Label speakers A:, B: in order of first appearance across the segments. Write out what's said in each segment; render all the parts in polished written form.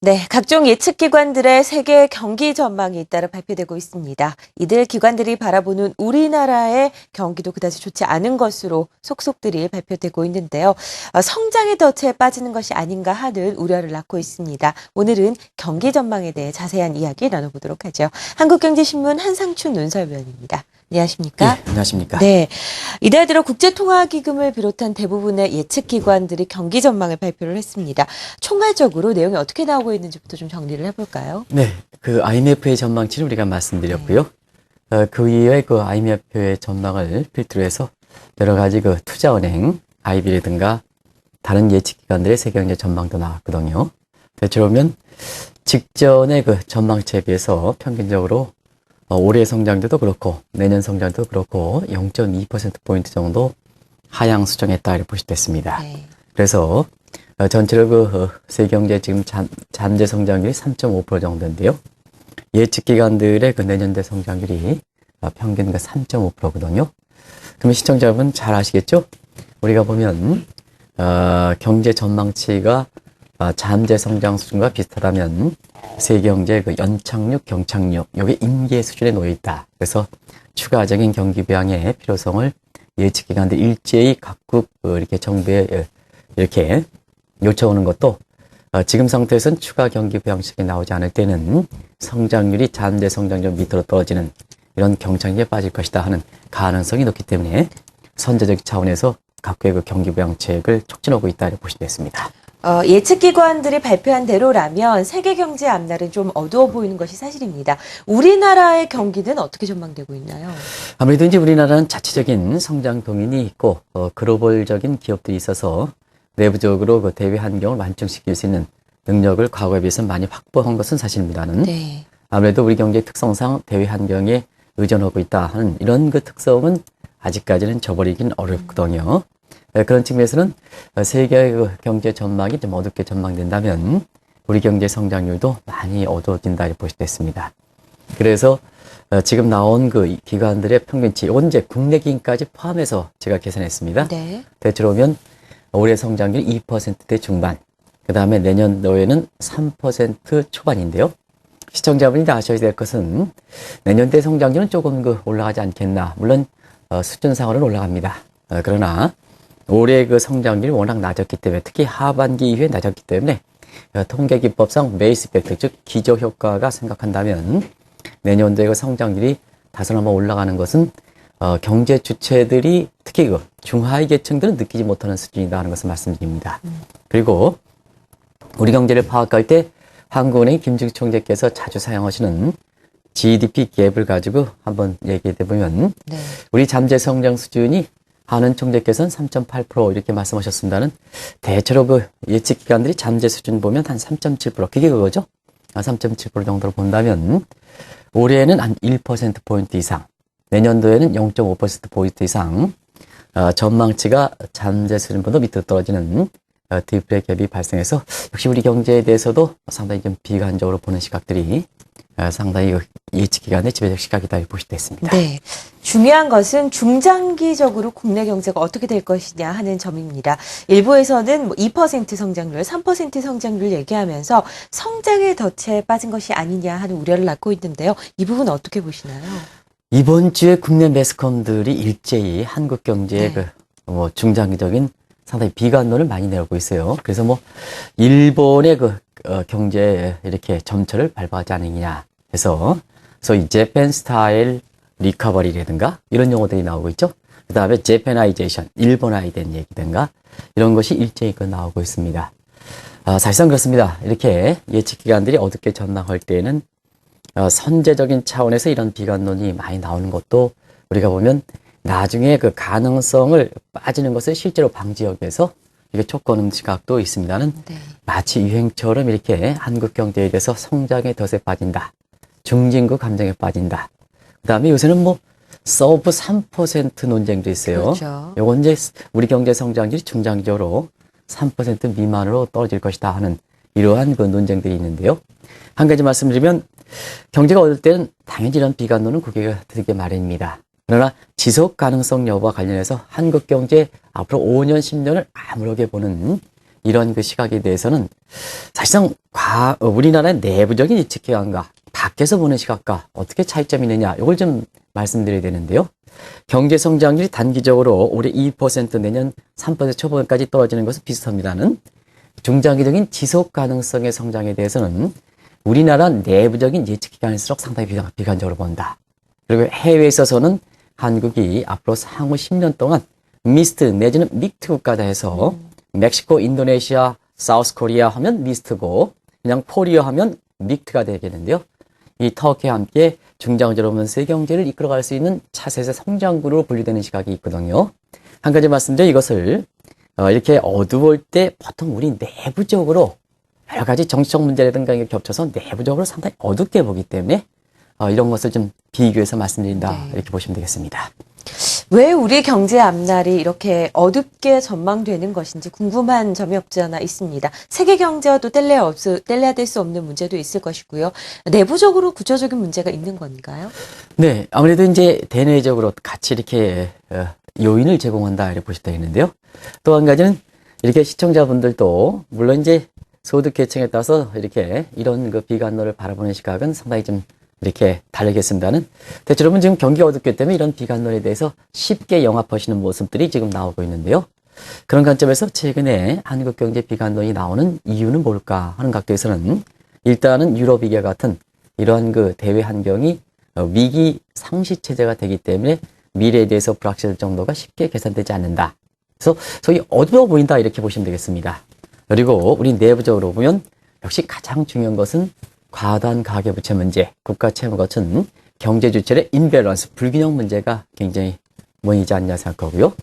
A: 네, 각종 예측기관들의 세계 경기 전망이 잇따라 발표되고 있습니다. 이들 기관들이 바라보는 우리나라의 경기도 그다지 좋지 않은 것으로 속속들이 발표되고 있는데요. 성장의 덫에 빠지는 것이 아닌가 하는 우려를 낳고 있습니다. 오늘은 경기 전망에 대해 자세한 이야기 나눠보도록 하죠. 한국경제신문 한상춘 논설위원입니다. 안녕하십니까?
B: 네, 안녕하십니까?
A: 네, 이달 들어 국제통화기금을 비롯한 대부분의 예측기관들이 경기 전망을 발표를 했습니다. 총괄적으로 내용이 어떻게 나오고 있는지부터 좀 정리를 해볼까요?
B: 네, 그 IMF의 전망치를 우리가 말씀드렸고요. 그 이후에 그 IMF의 전망을 필두로 해서 여러 가지 그 투자은행, IB라든가 다른 예측기관들의 세계경제 전망도 나왔거든요. 대체로 보면 직전의 그 전망치에 비해서 평균적으로 올해 성장률도 그렇고 내년 성장도 그렇고 0.2%포인트 정도 하향 수정했다 이렇게 보시됐습니다.
A: 네.
B: 그래서 전체로 그 세계경제 지금 잠재 성장률이 3.5% 정도인데요. 예측기관들의 그 내년대 성장률이 평균 3.5%거든요. 그러면 시청자분은 잘 아시겠죠? 우리가 보면 경제 전망치가 잠재 성장 수준과 비슷하다면 세계경제 그 연착륙, 경착륙, 여기 임계 수준에 놓여 있다. 그래서 추가적인 경기 부양의 필요성을 예측기관들 일제히 각국 이렇게 정부에 이렇게 요청하는 것도 지금 상태에서는 추가 경기 부양책이 나오지 않을 때는 성장률이 잠재 성장률 밑으로 떨어지는 이런 경착륙에 빠질 것이다 하는 가능성이 높기 때문에 선제적 차원에서 각국의 그 경기 부양책을 촉진하고 있다 이렇게 보시면 됐습니다.
A: 예측기관들이 발표한 대로라면 세계 경제 앞날은 좀 어두워 보이는 것이 사실입니다. 우리나라의 경기는 어떻게 전망되고 있나요?
B: 아무래도 이제 우리나라는 자체적인 성장 동인이 있고 글로벌적인 기업들이 있어서 내부적으로 그 대외 환경을 완충시킬 수 있는 능력을 과거에 비해서 많이 확보한 것은 사실입니다는.
A: 네.
B: 아무래도 우리 경제 특성상 대외 환경에 의존하고 있다 하는 이런 그 특성은 아직까지는 저버리긴 어렵거든요. 그런 측면에서는 세계의 그 경제 전망이 좀 어둡게 전망된다면 우리 경제 성장률도 많이 어두워진다 이렇게 보시됐습니다. 그래서 지금 나온 그 기관들의 평균치, 이건 이제 국내 기준까지 포함해서 제가 계산했습니다.
A: 네.
B: 대체로 보면 올해 성장률 2%대 중반, 그 다음에 내년도에는 3% 초반인데요. 시청자분이 다 아셔야 될 것은 내년대 성장률은 조금 그 올라가지 않겠나. 물론 수준상으로는 올라갑니다. 그러나 올해 그 성장률이 워낙 낮았기 때문에 특히 하반기 이후에 낮았기 때문에 통계기법상 베이스 이펙트, 즉 기저효과가 생각한다면 내년도에 그 성장률이 다소나마 올라가는 것은 경제 주체들이 특히 그 중하위 계층들은 느끼지 못하는 수준이다 하는 것을 말씀드립니다. 그리고 우리 경제를 파악할 때 한국은행 김중기 총재께서 자주 사용하시는 GDP 갭을 가지고 한번 얘기해 보면
A: 네.
B: 우리 잠재 성장 수준이 한은 총재께서는 3.8% 이렇게 말씀하셨습니다는 대체로 그 예측기관들이 잠재 수준 보면 한 3.7% 그게 그거죠. 3.7% 정도로 본다면 올해는 한 1%포인트 이상, 내년도에는 0.5%포인트 이상 전망치가 잠재 수준보다 밑으로 떨어지는 디플레 갭이 발생해서 역시 우리 경제에 대해서도 상당히 좀 비관적으로 보는 시각들이 상당히 예측기관의 지배적 시각이다 이렇게 보시됐습니다.
A: 네. 중요한 것은 중장기적으로 국내 경제가 어떻게 될 것이냐 하는 점입니다. 일부에서는 2% 성장률, 3% 성장률 얘기하면서 성장의 덫에 빠진 것이 아니냐 하는 우려를 낳고 있는데요. 이 부분 어떻게 보시나요?
B: 이번 주에 국내 매스컴들이 일제히 한국 경제의
A: 네.
B: 그 중장기적인 상당히 비관론을 많이 내고 있어요. 그래서 일본의 그 경제에 이렇게 점철을 밟아가지 않느냐 해서 소위 재팬 스타일 리커버리라든가 이런 용어들이 나오고 있죠. 그 다음에 재패나이제이션, 일본화된 얘기든가 이런 것이 일제히 나오고 있습니다. 사실상 그렇습니다. 이렇게 예측기관들이 어둡게 전망할 때에는 선제적인 차원에서 이런 비관론이 많이 나오는 것도 우리가 보면 나중에 그 가능성을 빠지는 것을 실제로 방지하기 위해서 이게 촉구하는 시각도 있습니다는
A: 네. 마치
B: 마치 유행처럼 이렇게 한국 경제에 대해서 성장의 덫에 빠진다. 중진국 감정에 빠진다. 그 다음에 요새는 서브 3% 논쟁도 있어요.
A: 그렇죠.
B: 요건 이제 우리 경제 성장률이 중장기적으로 3% 미만으로 떨어질 것이다 하는 이러한 그 논쟁들이 있는데요. 한 가지 말씀드리면 경제가 어떨 때는 당연히 이런 비관론은 고개가 들게 마련입니다. 그러나 지속 가능성 여부와 관련해서 한국 경제 앞으로 5년, 10년을 아무렇게 보는 이런 그 시각에 대해서는 사실상 우리나라의 내부적인 예측기관과 밖에서 보는 시각과 어떻게 차이점이 있느냐, 이걸 좀 말씀드려야 되는데요. 경제 성장률이 단기적으로 올해 2%, 내년 3% 초반까지 떨어지는 것은 비슷합니다는 중장기적인 지속 가능성의 성장에 대해서는 우리나라 내부적인 예측기관일수록 상당히 비관적으로 본다. 그리고 해외에 있어서는 한국이 앞으로 향후 10년 동안 미스트 내지는 믹트 국가다 해서 멕시코, 인도네시아, 사우스 코리아 하면 미스트고 그냥 코리아 하면 믹트가 되겠는데요. 이 터키와 함께 중장기적으로 보면 세계 경제를 이끌어갈 수 있는 차세대 성장국으로 분류되는 시각이 있거든요. 한 가지 말씀드려 이것을 이렇게 어두울 때 보통 우리 내부적으로 여러 가지 정치적 문제라든가 이게 겹쳐서 내부적으로 상당히 어둡게 보기 때문에 이런 것을 좀 비교해서 말씀드린다.
A: 네.
B: 이렇게 보시면 되겠습니다.
A: 왜 우리 경제 앞날이 이렇게 전망되는 것인지 궁금한 점이 없지 않아 있습니다. 세계 경제와 또 뗄래야 뗄 수 없는 문제도 있을 것이고요. 내부적으로 구조적인 문제가 있는 건가요?
B: 네, 아무래도 이제 대내적으로 같이 이렇게 요인을 제공한다 이렇게 보시면 되겠는데요. 또 한 가지는 이렇게 시청자분들도 물론 이제 소득 계층에 따라서 이렇게 이런 그 비관론을 바라보는 시각은 상당히 좀 이렇게 다르겠습니다는 대체로는 지금 경기가 어둡기 때문에 이런 비관론에 대해서 쉽게 영합하시는 모습들이 지금 나오고 있는데요. 그런 관점에서 최근에 한국 경제 비관론이 나오는 이유는 뭘까 하는 각도에서는 일단은 유럽위기와 같은 이러한 그 대외 환경이 위기 상시 체제가 되기 때문에 미래에 대해서 불확실할 정도가 쉽게 계산되지 않는다. 그래서 소위 어두워 보인다 이렇게 보시면 되겠습니다. 그리고 우리 내부적으로 보면 역시 가장 중요한 것은 과다한 가계부채 문제, 국가 채무 같은 경제 주체의 인밸런스, 불균형 문제가 굉장히 원인이지 않냐 생각하고요.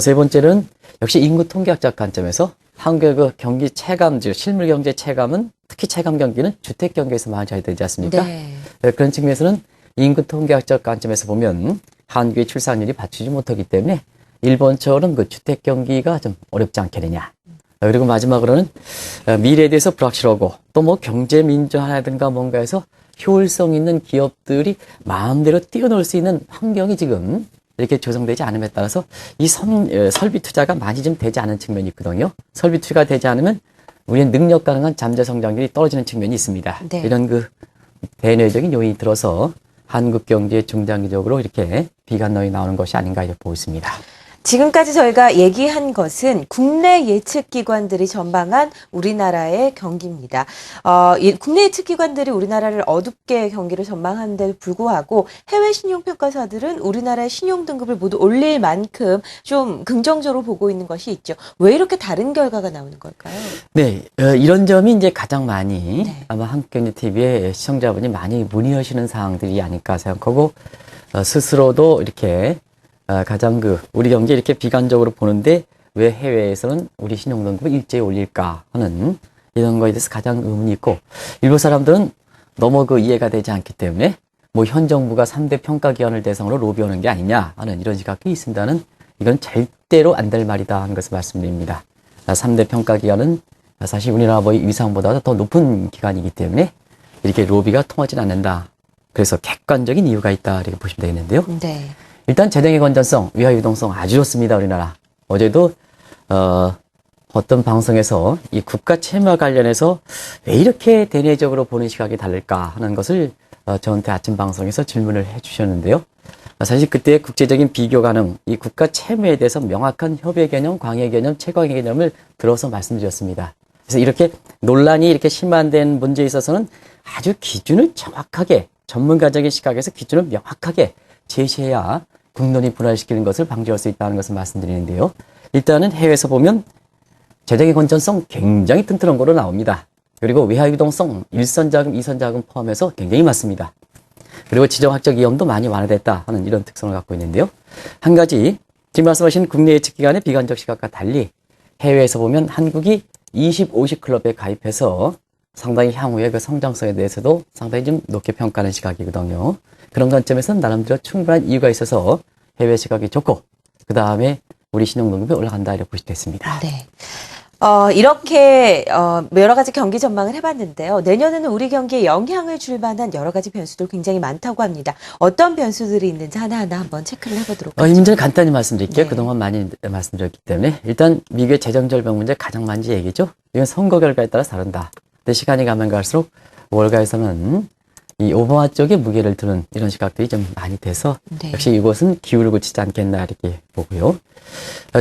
B: 세 번째는 역시 인구 통계학적 관점에서 한국의 그 경기 체감주, 실물 경제 체감은 특히 체감 경기는 주택 경기에서 많이 잘 되지 않습니까?
A: 네.
B: 그런 측면에서는 인구 통계학적 관점에서 보면 한국의 출산율이 받치지 못하기 때문에 일본처럼 그 주택 경기가 좀 어렵지 않겠느냐. 그리고 마지막으로는 미래에 대해서 불확실하고 또 뭐 경제 민주화라든가 뭔가 해서 효율성 있는 기업들이 마음대로 뛰어놀 수 있는 환경이 지금 이렇게 조성되지 않음에 따라서 이 설비 투자가 많이 좀 되지 않은 측면이 있거든요. 설비 투자가 되지 않으면 우리는 능력 가능한 잠재 성장률이 떨어지는 측면이 있습니다.
A: 네.
B: 이런 그 대내적인 요인이 들어서 한국 경제에 중장기적으로 이렇게 비관론이 나오는 것이 아닌가 이렇게 보고 있습니다.
A: 지금까지 저희가 얘기한 것은 국내 예측기관들이 전망한 우리나라의 경기입니다. 국내 예측기관들이 우리나라를 어둡게 경기를 전망하는데도 불구하고 해외 신용평가사들은 우리나라의 신용등급을 모두 올릴 만큼 좀 긍정적으로 보고 있는 것이 있죠. 왜 이렇게 다른 결과가 나오는 걸까요?
B: 네, 이런 점이 이제 가장 많이
A: 네.
B: 아마 한국경제TV의 시청자분이 많이 문의하시는 사항들이 아닐까 생각하고 스스로도 이렇게 가장 우리 경제 이렇게 비관적으로 보는데 왜 해외에서는 우리 신용등급을 일제히 올릴까 하는 이런 거에 대해서 가장 의문이 있고 일부 사람들은 너무 이해가 되지 않기 때문에 뭐 현 정부가 3대 평가기관을 대상으로 로비하는 게 아니냐 하는 이런 시각이 있습니다는 이건 절대로 안 될 말이다 하는 것을 말씀드립니다. 3대 평가기관은 사실 우리나라 위상보다 더 높은 기관이기 때문에 이렇게 로비가 통하지 않는다. 그래서 객관적인 이유가 있다 이렇게 보시면 되겠는데요.
A: 네.
B: 일단 재정의 건전성, 위화 유동성 아주 좋습니다, 우리나라. 어제도 어떤 방송에서 이 국가 채무와 관련해서 왜 이렇게 대내적으로 보는 시각이 다를까 하는 것을 저한테 아침 방송에서 질문을 해주셨는데요. 사실 그때 국제적인 비교 가능, 이 국가 채무에 대해서 명확한 협의 개념, 광해 개념, 채광의 개념을 들어서 말씀드렸습니다. 그래서 이렇게 논란이 이렇게 심화된 문제에 있어서는 아주 기준을 정확하게 전문가적인 시각에서 기준을 명확하게 제시해야 국론이 분할시키는 것을 방지할 수 있다는 것을 말씀드리는데요. 일단은 해외에서 보면 재정의 건전성 굉장히 튼튼한 거로 나옵니다. 그리고 외화 유동성, 일선자금, 이선자금 포함해서 굉장히 많습니다. 그리고 지정학적 위험도 많이 완화됐다 하는 이런 특성을 갖고 있는데요. 한 가지 지금 말씀하신 국내 예측기관의 비관적 시각과 달리 해외에서 보면 한국이 20, 50 클럽에 가입해서 상당히 향후의 그 성장성에 대해서도 상당히 좀 높게 평가하는 시각이거든요. 그런 관점에서는 나름대로 충분한 이유가 있어서 해외 시각이 좋고 그 다음에 우리 신용등급이 올라간다 이렇게 보시면 됐습니다.
A: 네. 이렇게 여러 가지 경기 전망을 해봤는데요. 내년에는 우리 경기에 영향을 줄 만한 여러 가지 변수들 굉장히 많다고 합니다. 어떤 변수들이 있는지 하나하나 한번 체크를 해보도록 하죠.
B: 이 문제는 간단히 말씀드릴게요.
A: 네.
B: 그동안 많이 말씀드렸기 때문에. 일단 미국의 재정절벽 문제 가장 많이 얘기죠. 이건 선거 결과에 따라 다른다. 근데 시간이 가면 갈수록 월가에서는 이 오바마 쪽에 무게를 두는 이런 시각들이 좀 많이 돼서
A: 네.
B: 역시 이곳은 기울을 고치지 않겠나 이렇게 보고요.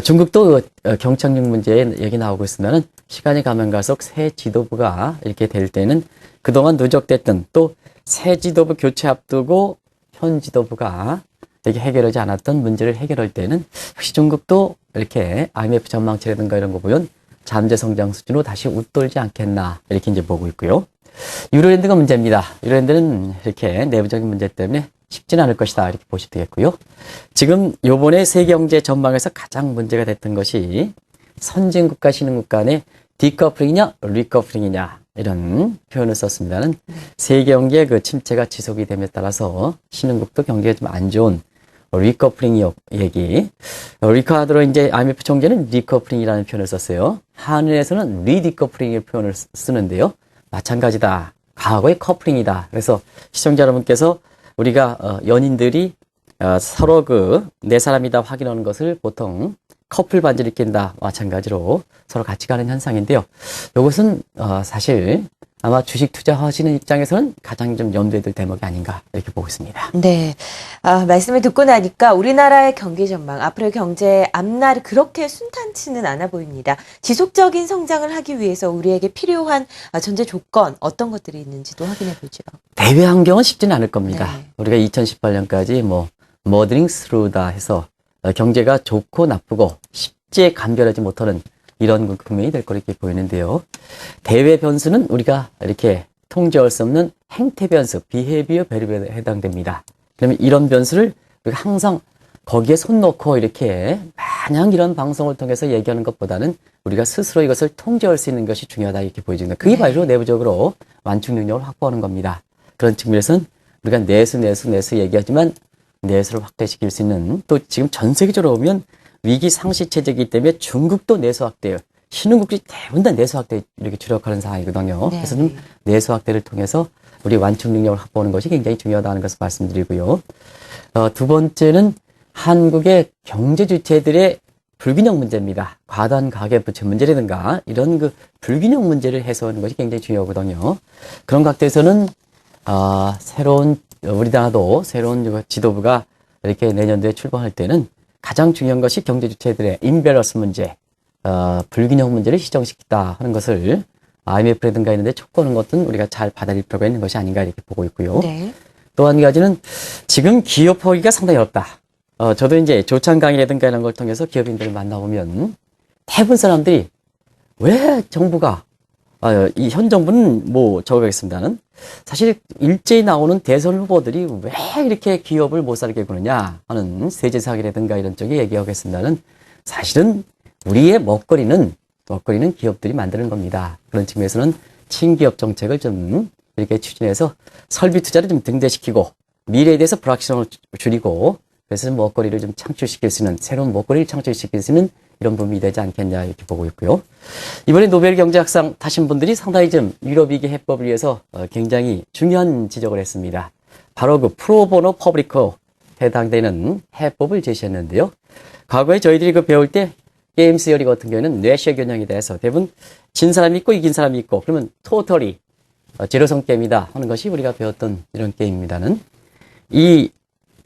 B: 중국도 경착륙 문제에 얘기 나오고 있으면은 시간이 가면 갈수록 새 지도부가 이렇게 될 때는 그동안 누적됐던 또 새 지도부 교체 앞두고 현 지도부가 이렇게 해결하지 않았던 문제를 해결할 때는 역시 중국도 이렇게 IMF 전망치라든가 이런 거 보면 잠재 성장 수준으로 다시 웃돌지 않겠나 이렇게 이제 보고 있고요. 유로랜드가 문제입니다. 유로랜드는 이렇게 내부적인 문제 때문에 쉽지는 않을 것이다 이렇게 보시면 되겠고요. 지금 요번에 세계경제 전망에서 가장 문제가 됐던 것이 선진국과 신흥국 간의 디커플링이냐 리커플링이냐 이런 표현을 썼습니다는 세계경제 그 침체가 지속이 됨에 따라서 신흥국도 경기가 좀 안 좋은 리커플링 얘기. 리카드로 이제 IMF 총재는 리커플링이라는 표현을 썼어요. 한은에서는 리디커플링의 표현을 쓰는데요. 마찬가지다. 과거의 커플링이다. 그래서 시청자 여러분께서 우리가 연인들이 서로 내 사람이다 확인하는 것을 보통 커플 반지를 낀다 마찬가지로 서로 같이 가는 현상인데요. 이것은 사실 아마 주식 투자하시는 입장에서는 가장 좀 염두에 둘 대목이 아닌가 이렇게 보고 있습니다.
A: 네. 말씀을 듣고 나니까 우리나라의 경기 전망, 앞으로의 경제 앞날이 그렇게 순탄치는 않아 보입니다. 지속적인 성장을 하기 위해서 우리에게 필요한 전제 조건, 어떤 것들이 있는지도 확인해 보죠.
B: 대외 환경은 쉽지는 않을 겁니다.
A: 네.
B: 우리가 2018년까지 머드링 스루다 해서 경제가 좋고 나쁘고 쉽게 감별하지 못하는 이런 국면이 될 거로 이렇게 보이는데요. 대외 변수는 우리가 이렇게 통제할 수 없는 행태 변수, 비헤비어 베리어에 해당됩니다. 그러면 이런 변수를 우리가 항상 거기에 손 놓고 이렇게 마냥 이런 방송을 통해서 얘기하는 것보다는 우리가 스스로 이것을 통제할 수 있는 것이 중요하다 이렇게 보여집니다. 그게 바로 내부적으로 완충 능력을 확보하는 겁니다. 그런 측면에서는 우리가 내수 얘기하지만 내수를 확대시킬 수 있는 또 지금 전 세계적으로 보면 위기 상시 체제이기 때문에 중국도 내수 확대예요. 신흥국들이 대부분 다 내수 확대 이렇게 주력하는 상황이거든요.
A: 네.
B: 그래서 좀 내수 확대를 통해서 우리 완충 능력을 확보하는 것이 굉장히 중요하다는 것을 말씀드리고요. 두 번째는 한국의 경제 주체들의 불균형 문제입니다. 과도한 가계 부채 문제라든가 이런 불균형 문제를 해소하는 것이 굉장히 중요하거든요. 그런 각도에서는 우리나라도 새로운 지도부가 이렇게 내년도에 출범할 때는 가장 중요한 것이 경제 주체들의 임밸런스 문제, 불균형 문제를 시정시키다 하는 것을 IMF라든가 있는데 촉구하는 것은 우리가 잘 받아들일 필요가 있는 것이 아닌가 이렇게 보고 있고요.
A: 네.
B: 또 한 가지는 지금 기업하기가 상당히 어렵다. 저도 이제 조찬 강의라든가 이런 걸 통해서 기업인들을 만나보면 대부분 사람들이 왜 정부가 이 현 정부는 적어가겠습니다는 사실 일제히 나오는 대선 후보들이 왜 이렇게 기업을 못 살게 구느냐 하는 세제 사기라든가 이런 쪽에 얘기하겠습니다는 사실은 우리의 먹거리는 기업들이 만드는 겁니다. 그런 측면에서는 친기업 정책을 좀 이렇게 추진해서 설비 투자를 좀 등대시키고 미래에 대해서 불확실성을 줄이고 그래서 먹거리를 좀 창출시킬 수 있는 새로운 먹거리를 창출시킬 수 있는 이런 부분이 되지 않겠냐 이렇게 보고 있고요. 이번에 노벨 경제학상 타신 분들이 상당히 좀 유럽위기 해법을 위해서 굉장히 중요한 지적을 했습니다. 바로 프로보노 퍼블리코 해당되는 해법을 제시했는데요. 과거에 저희들이 배울 때 게임 시어리 같은 경우에는 뇌시어 균형에 대해서 대부분 진 사람이 있고 이긴 사람이 있고 그러면 토털이 제로섬 게임이다 하는 것이 우리가 배웠던 이런 게임입니다는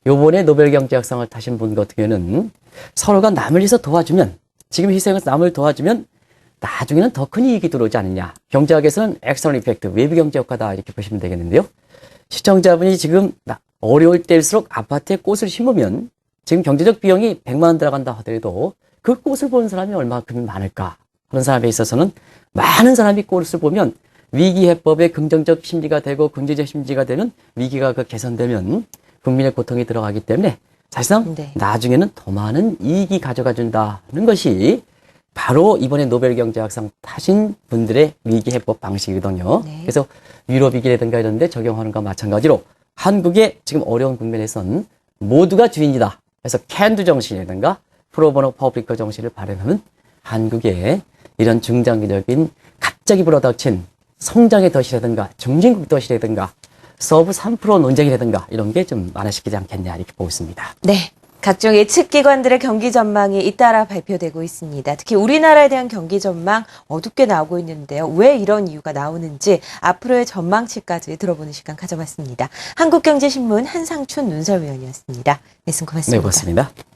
B: 요번에 노벨 경제학상을 타신 분 같은 경우에는 서로가 남을 위해서 도와주면 지금 희생해서 남을 도와주면 나중에는 더 큰 이익이 들어오지 않느냐. 경제학에서는 엑스터널 이펙트, 외부 경제 효과다 이렇게 보시면 되겠는데요. 시청자분이 지금 어려울 때일수록 아파트에 꽃을 심으면 지금 경제적 비용이 100만 원 들어간다 하더라도 그 꽃을 보는 사람이 얼마큼 많을까 하는 사람에 있어서는 많은 사람이 꽃을 보면 위기 해법에 긍정적 심리가 되고 긍정적 심리가 되면 위기가 개선되면 국민의 고통이 들어가기 때문에 사실상
A: 네.
B: 나중에는 더 많은 이익이 가져가 준다는 것이 바로 이번에 노벨 경제학상 타신 분들의 위기 해법 방식이거든요.
A: 네.
B: 그래서 유럽 위기라든가 이런 데 적용하는 것과 마찬가지로 한국의 지금 어려운 국면에선 모두가 주인이다. 그래서 캔두 정신이라든가 프로보노 퍼블리커 정신을 발휘하면 한국의 이런 중장기적인 갑자기 불어닥친 성장의 덫이라든가 중진국 덫이라든가 서브 3% 논쟁이라든가 이런 게 좀 완화시키지 않겠냐 이렇게 보고 있습니다.
A: 네. 각종 예측 기관들의 경기 전망이 잇따라 발표되고 있습니다. 특히 우리나라에 대한 경기 전망 어둡게 나오고 있는데요. 왜 이런 이유가 나오는지 앞으로의 전망치까지 들어보는 시간 가져봤습니다. 한국경제신문 한상춘 논설위원이었습니다. 말씀 고맙습니다.
B: 네, 고맙습니다.